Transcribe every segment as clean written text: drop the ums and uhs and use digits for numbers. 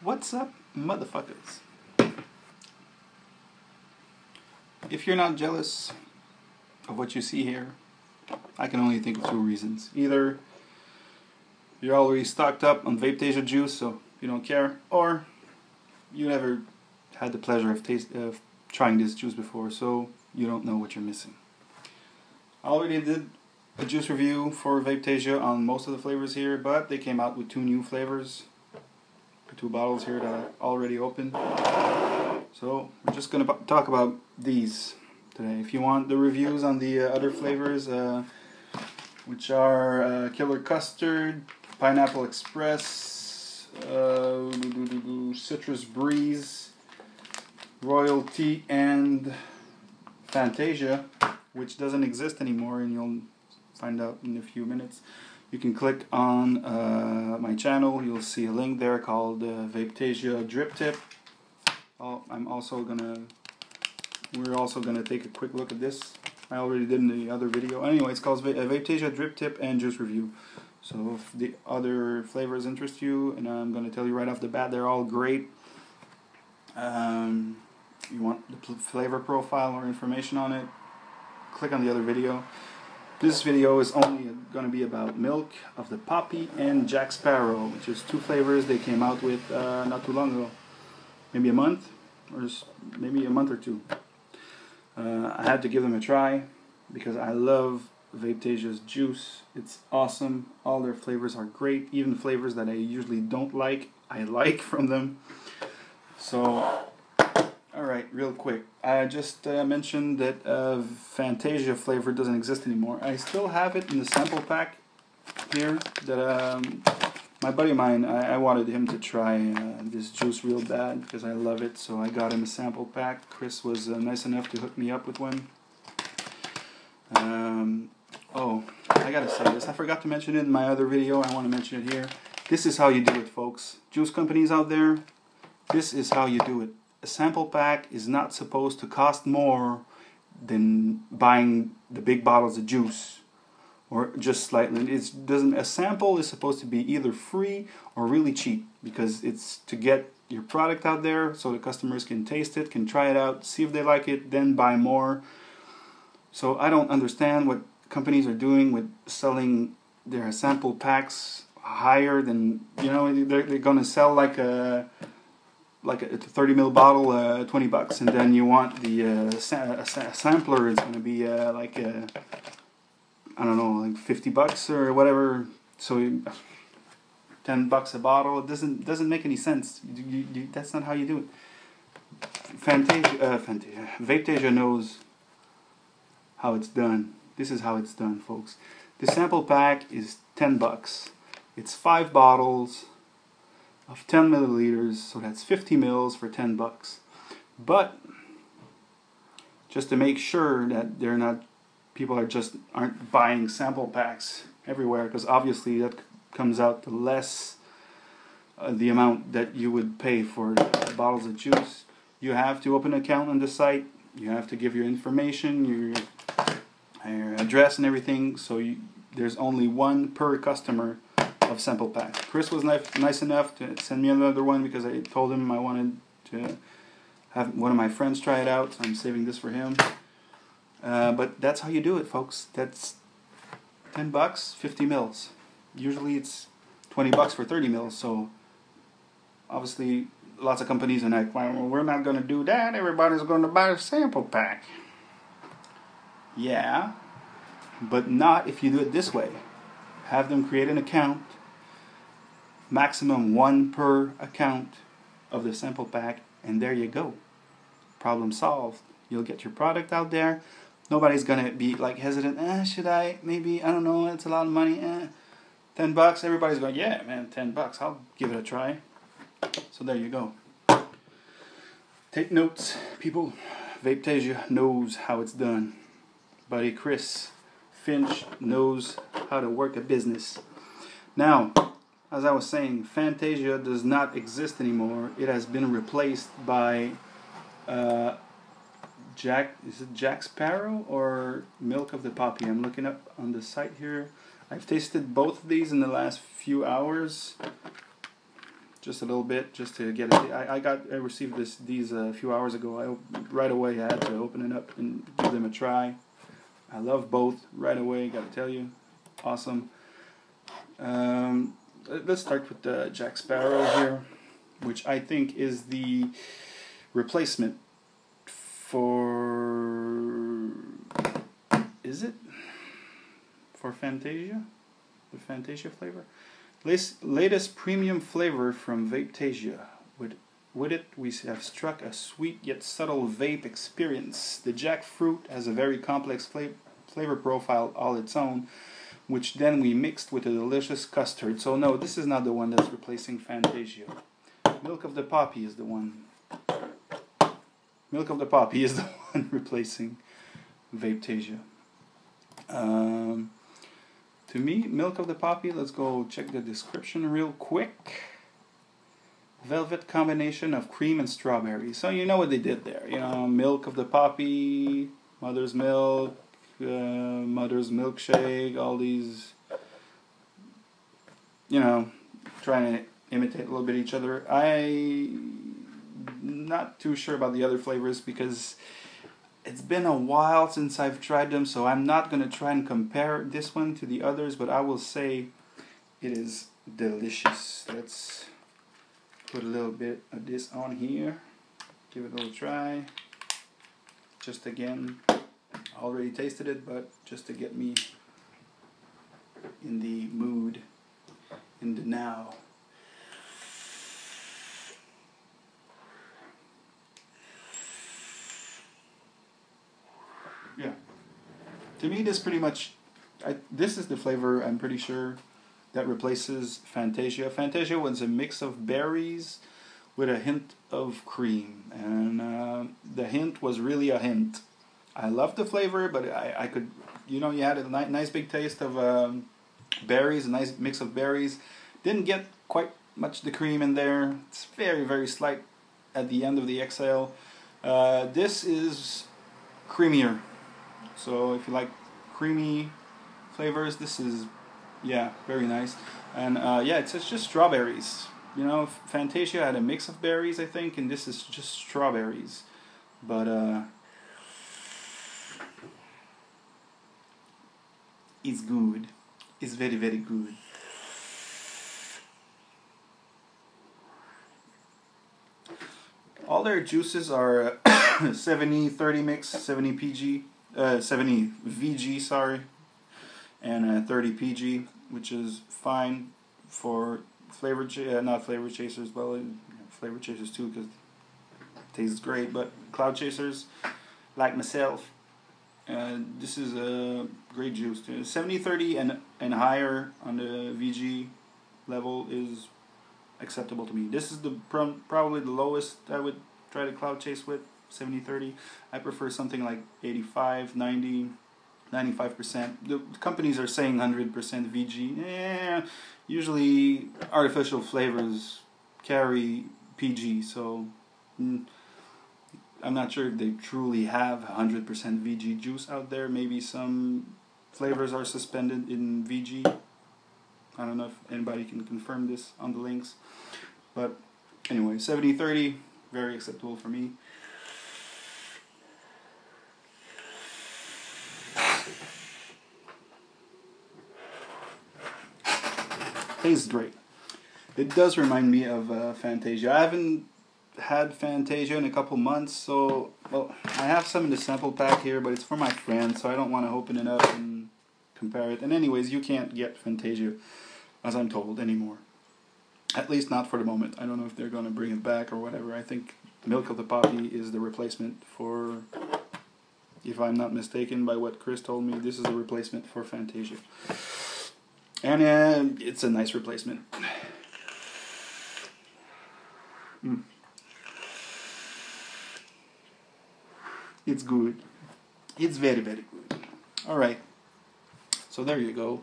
What's up, motherfuckers? If you're not jealous of what you see here, I can only think of two reasons. Either you're already stocked up on vapetasia juice, so you don't care, or you never had the pleasure of trying this juice before, so you don't know what you're missing. I already did a juice review for vapetasia on most of the flavors here, but they came out with 2 new flavors. 2 bottles here that are already open. So we're just going to talk about these today. If you want the reviews on the other flavors, which are Killer Custard, Pineapple Express, Citrus Breeze, Royal Tea, and Fantasia, which doesn't exist anymore, and you'll find out in a few minutes. You can click on my channel. You'll see a link there called Vapetasia Drip Tip. We're also gonna take a quick look at this. I already did in the other video. Anyway, it's called Vapetasia Drip Tip and Juice Review. So if the other flavors interest you, and I'm gonna tell you right off the bat, they're all great. You want the flavor profile or information on it, click on the other video. This video is only going to be about Milk of the Poppy and Jack Sparrow, which is 2 flavors they came out with not too long ago. Maybe a month, or maybe a month or 2. I had to give them a try because I love Vapetasia's juice. It's awesome. All their flavors are great. Even flavors that I usually don't like, I like from them. So, alright, real quick. I just mentioned that Fantasia flavor doesn't exist anymore. I still have it in the sample pack here. That my buddy of mine, I wanted him to try this juice real bad because I love it. So I got him a sample pack. Chris was nice enough to hook me up with one. Oh, I gotta say this. I forgot to mention it in my other video. I want to mention it here. This is how you do it, folks. Juice companies out there, this is how you do it. A sample pack is not supposed to cost more than buying the big bottles of juice, or just slightly. A sample is supposed to be either free or really cheap, because it's to get your product out there so the customers can taste it, can try it out, see if they like it, then buy more. So I don't understand what companies are doing with selling their sample packs higher than, they're going to sell like a 30 ml bottle, $20, and then you want the sampler. It's going to be I don't know, like $50 or whatever. So $10 a bottle. It doesn't make any sense. That's not how you do it. Vapetasia knows how it's done. This is how it's done, folks. The sample pack is $10. It's 5 bottles of 10 milliliters, so that's 50 mils for $10. But just to make sure that people aren't buying sample packs everywhere, because obviously that comes out to less the amount that you would pay for bottles of juice. You have to open an account on the site. You have to give your information, your address and everything. So there's only 1 per customer of sample packs. Chris was nice enough to send me another one because I told him I wanted to have one of my friends try it out, so I'm saving this for him. But that's how you do it, folks. That's $10, 50 mils. Usually it's $20 for 30 mils, so obviously lots of companies are like, well, we're not going to do that. Everybody's going to buy a sample pack. Yeah, but not if you do it this way. Have them create an account. Maximum 1 per account of the sample pack, and there you go. Problem solved. You'll get your product out there. Nobody's gonna be like hesitant. Should I? Maybe, I don't know. It's a lot of money. $10. Everybody's going, yeah, man, $10. I'll give it a try. So there you go. Take notes, people. Vapetasia knows how it's done. Buddy Chris Finch knows how to work a business. Now, as I was saying, Fantasia does not exist anymore. It has been replaced by Jack Sparrow or Milk of the Poppy? I'm looking up on the site here. I've tasted both of these in the last few hours. just a little bit, just to get it. I received these a few hours ago. Right away I had to open it up and give them a try. I love both right away, gotta tell you. Awesome. Let's start with the Jack Sparrow here, which I think is the replacement for... is it? For Fantasia? The Fantasia flavor? Latest premium flavor from Vapetasia. With it, we have struck a sweet yet subtle vape experience. The jackfruit has a very complex flavor profile all its own, which then we mixed with a delicious custard. So no, this is not the one that's replacing Fantasia. Milk of the Poppy is the one. Milk of the Poppy is the one replacing Vapetasia. To me, Milk of the Poppy, let's go check the description real quick. Velvet combination of cream and strawberry. So you know what they did there. You know, Milk of the Poppy, Mother's Milk, Mother's Milkshake, all these, you know, trying to imitate a little bit each other. I'm not too sure about the other flavors because it's been a while since I've tried them, so I'm not going to try and compare this one to the others, but I will say it is delicious. Let's put a little bit of this on here, give it a little try. Just again, I already tasted it, but just to get me in the mood, in the now. Yeah, to me this pretty much, this is the flavor I'm pretty sure that replaces Fantasia. Fantasia was a mix of berries with a hint of cream, and the hint was really a hint. I loved the flavor, but I could, you know, you had a nice big taste of berries, a nice mix of berries. Didn't get quite much the cream in there. It's very, very slight at the end of the exhale. This is creamier. So if you like creamy flavors, this is, yeah, very nice. And yeah, it's just strawberries. You know, Fantasia had a mix of berries, I think, and this is just strawberries. But it's good. It's very, very good. All their juices are 70-30 mix, 70 PG. 70 VG, sorry, and 30 PG, which is fine for not flavor chasers, well, flavor chasers too, because it tastes great, but cloud chasers, like myself, this is a great juice. 70-30 and higher on the VG level is acceptable to me. This is the probably the lowest I would try to cloud chase with. 70-30. I prefer something like 85, 90, 95%. The companies are saying 100% VG. Usually artificial flavors carry PG, so I'm not sure if they truly have 100% VG juice out there. Maybe some flavors are suspended in VG. I don't know if anybody can confirm this on the links. But anyway, 70-30, very acceptable for me. Tastes great. It does remind me of Fantasia. I haven't had Fantasia in a couple months, so, well, I have some in the sample pack here, but it's for my friend, so I don't want to open it up and compare it. And anyways, you can't get Fantasia, as I'm told, anymore. At least not for the moment. I don't know if they're going to bring it back or whatever. I think Milk of the Poppy is the replacement for, if I'm not mistaken by what Chris told me, this is a replacement for Fantasia. And it's a nice replacement. It's good. It's very, very good. Alright. So there you go.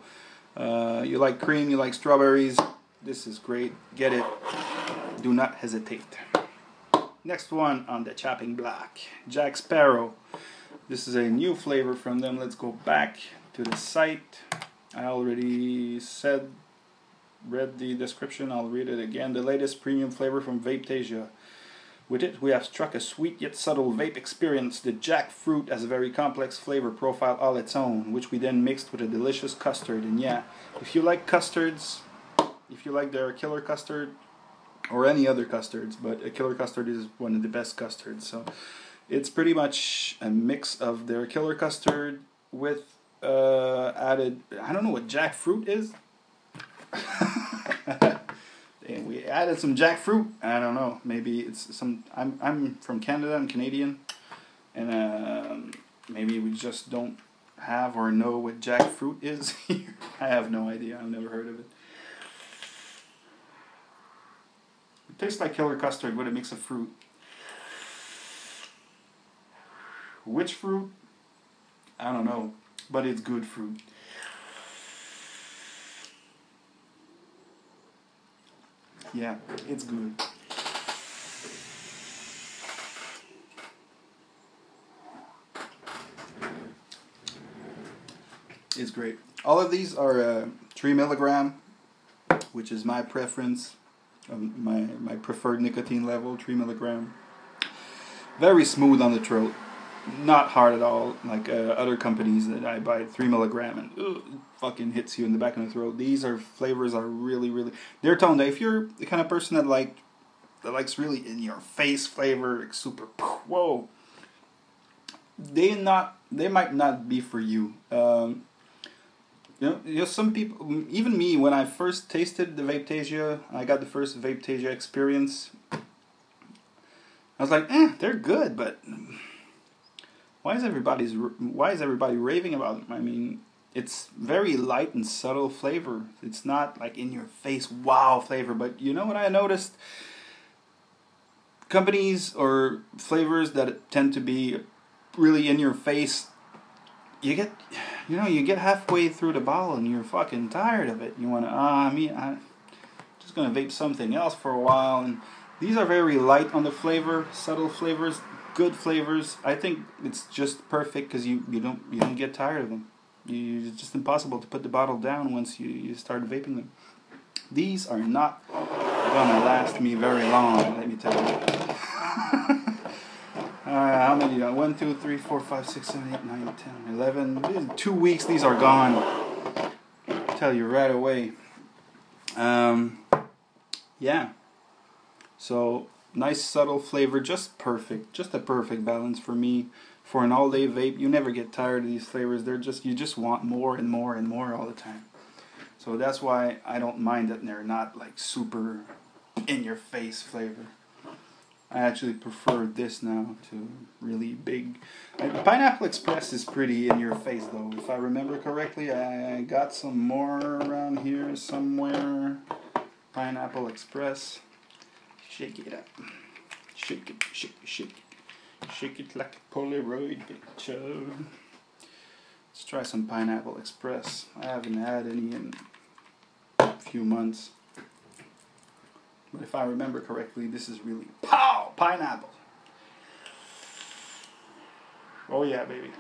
You like cream, you like strawberries. This is great. Get it. Do not hesitate. Next one on the chopping block. Jack Sparrow. This is a new flavor from them. Let's go back to the site. I already said read the description, I'll read it again. The latest premium flavor from Vapetasia. With it, we have struck a sweet yet subtle vape experience. The jackfruit has a very complex flavor profile all its own, which we then mixed with a delicious custard. And yeah, if you like custards, if you like their killer custard, or any other custards, but a killer custard is one of the best custards. So it's pretty much a mix of their killer custard with added, I don't know what jackfruit is. And we added some jackfruit. I don't know. Maybe it's some. I'm from Canada. I'm Canadian, and maybe we just don't have or know what jackfruit is here. I have no idea. I've never heard of it. It tastes like killer custard with a mix of fruit. Which fruit? I don't know, but it's good fruit. Yeah, it's good. It's great. All of these are 3 milligram, which is my preference, my preferred nicotine level, 3 milligram. Very smooth on the throat. Not hard at all, like other companies that I buy 3 milligram and it fucking hits you in the back of the throat. These flavors are really, they're toned down. If you're the kind of person that likes really in your face flavor, like super whoa, they might not be for you. You know, some people, even me, when I first tasted the Vapetasia, I got the first Vapetasia experience. I was like, they're good, but why is everybody raving about them? I mean, it's very light and subtle flavor. It's not like in your face wow flavor. But you know what I noticed? Companies or flavors that tend to be really in your face, you get halfway through the bottle and you're fucking tired of it. You want to, I'm just gonna vape something else for a while. And these are very light on the flavor, subtle flavors. Good flavors. I think it's just perfect because you don't get tired of them. It's just impossible to put the bottle down once you start vaping them. These are not gonna last me very long, let me tell you. How many? 1, 2, 3, 4, 5, 6, 7, 8, 9, 10, 11. 2 weeks. These are gone. I'll tell you right away. Yeah. So. Nice subtle flavor, just perfect, just a perfect balance for me. For an all-day vape, you never get tired of these flavors. You just want more and more and more all the time. So that's why I don't mind that they're not like super in-your-face flavor. I actually prefer this now to really big. Pineapple Express is pretty in-your-face though. If I remember correctly, I got some more around here somewhere. Pineapple Express. Shake it up. Shake it, shake it, shake it. Shake it like a Polaroid picture. Let's try some Pineapple Express. I haven't had any in a few months. But if I remember correctly, this is really pow! Pineapple. Oh yeah, baby.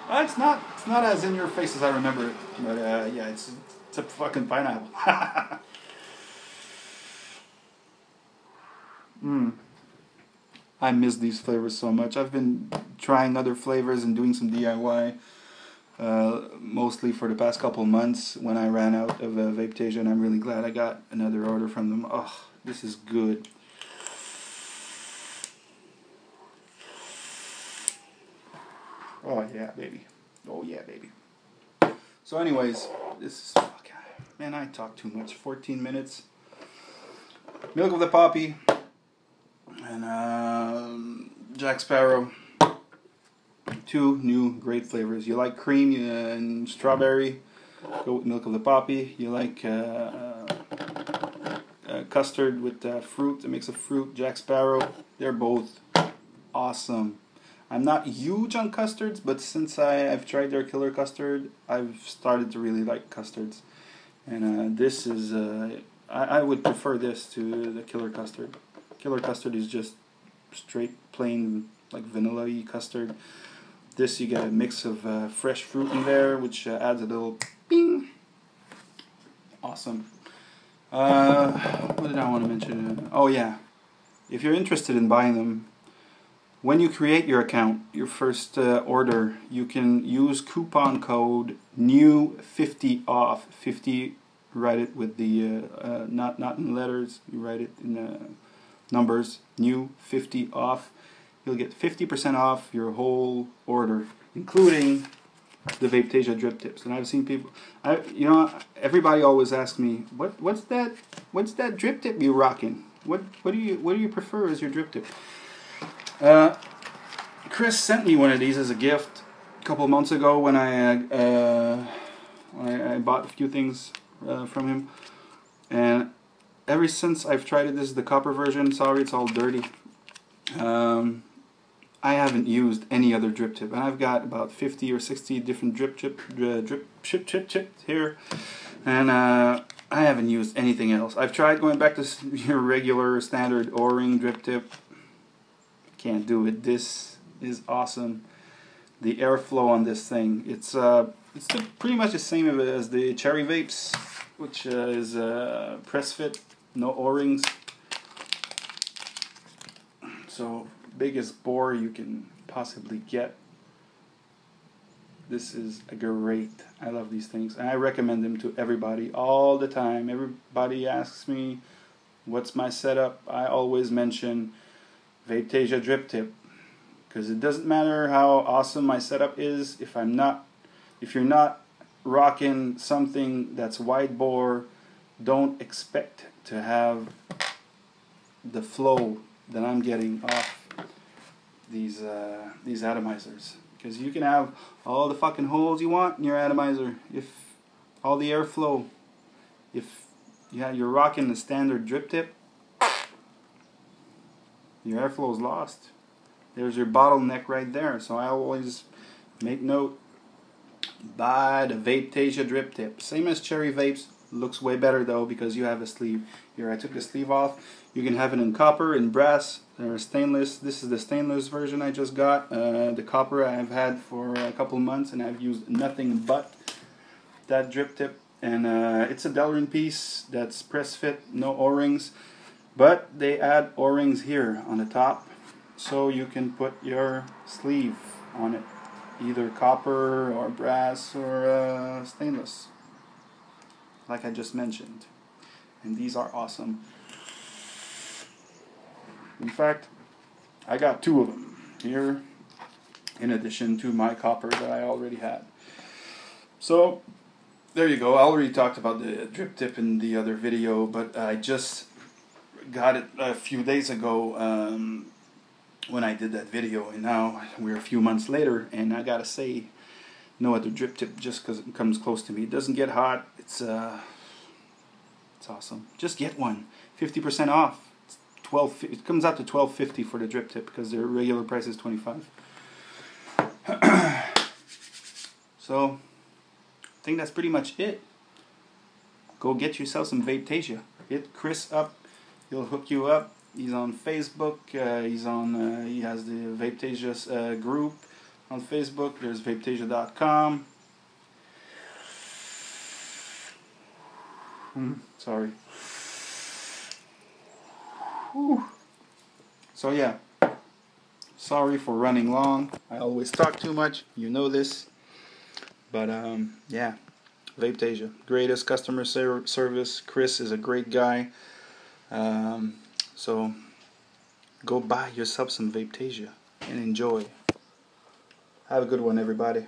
It's not as in your face as I remember it. But yeah, it's a fucking pineapple. I miss these flavors so much. I've been trying other flavors and doing some DIY, mostly for the past couple months when I ran out of Vapetasia, and I'm really glad I got another order from them. Oh, this is good. Oh yeah, baby. Oh yeah, baby. So anyways, this is... Man, I talk too much. 14 minutes. Milk of the Poppy. And Jack Sparrow. 2 new great flavors. You like cream and strawberry, go with Milk of the Poppy. You like custard with fruit, a mix of fruit, Jack Sparrow. They're both awesome. I'm not huge on custards, but since I've tried their killer custard, I've started to really like custards. And this is, I would prefer this to the killer custard. Killer custard is just straight, plain, like vanilla-y custard. This you get a mix of fresh fruit in there, which adds a little bing. Awesome. What did I want to mention? Oh yeah, if you're interested in buying them, when you create your account, your first order, you can use coupon code NEW50OFF. 50, write it with the not in letters. You write it in numbers. NEW50OFF. You'll get 50% off your whole order, including the vapetasia drip tips. And I've seen people, everybody always asks me, what's that drip tip you rocking? What do you prefer as your drip tip? Chris sent me one of these as a gift a couple of months ago when I bought a few things from him, and ever since I've tried it. This is the copper version. Sorry, it's all dirty. I haven't used any other drip tip, and I've got about 50 or 60 different drip chip here, and I haven't used anything else. I've tried going back to your regular standard O-ring drip tip. Can't do it. This is awesome. The airflow on this thing, it's pretty much the same as the cherry vapes, which is press fit, no O-rings. So biggest bore you can possibly get. This is great. I love these things, and I recommend them to everybody all the time. Everybody asks me what's my setup. I always mention vapetasia drip tip, because it doesn't matter how awesome my setup is if you're not rocking something that's wide bore. Don't expect to have the flow that I'm getting off these atomizers, because you can have all the fucking holes you want in your atomizer, if all the airflow, if you're rocking the standard drip tip, your airflow is lost. There's your bottleneck right there. So I always make note, buy the vapetasia drip tip. Same as cherry vapes, looks way better though because you have a sleeve. Here I took the sleeve off. You can have it in copper, in brass, or stainless. This is the stainless version I just got. The copper I've had for a couple months, and I've used nothing but that drip tip. And it's a Delrin piece that's press fit, no O-rings. But they add O-rings here on the top, so you can put your sleeve on it, either copper or brass or stainless, like I just mentioned. And these are awesome. In fact, I got 2 of them here, in addition to my copper that I already had. So there you go. I already talked about the drip tip in the other video, but I just got it a few days ago when I did that video, and now we're a few months later, and I gotta say, no other drip tip just because it comes close to me. It doesn't get hot. It's awesome. Just get one. 50% off. It comes out to $12.50 for the drip tip because their regular price is $25. So I think that's pretty much it. Go get yourself some vapetasia. Hit Chris up. He'll hook you up. He's on Facebook. He has the vapetasia group on Facebook. There's vapetasia.com. Sorry. Whew. So yeah, sorry for running long. I always talk too much, you know this. But yeah, vapetasia, greatest customer service. Chris is a great guy. So go buy yourself some vapetasia and enjoy. Have a good one, everybody.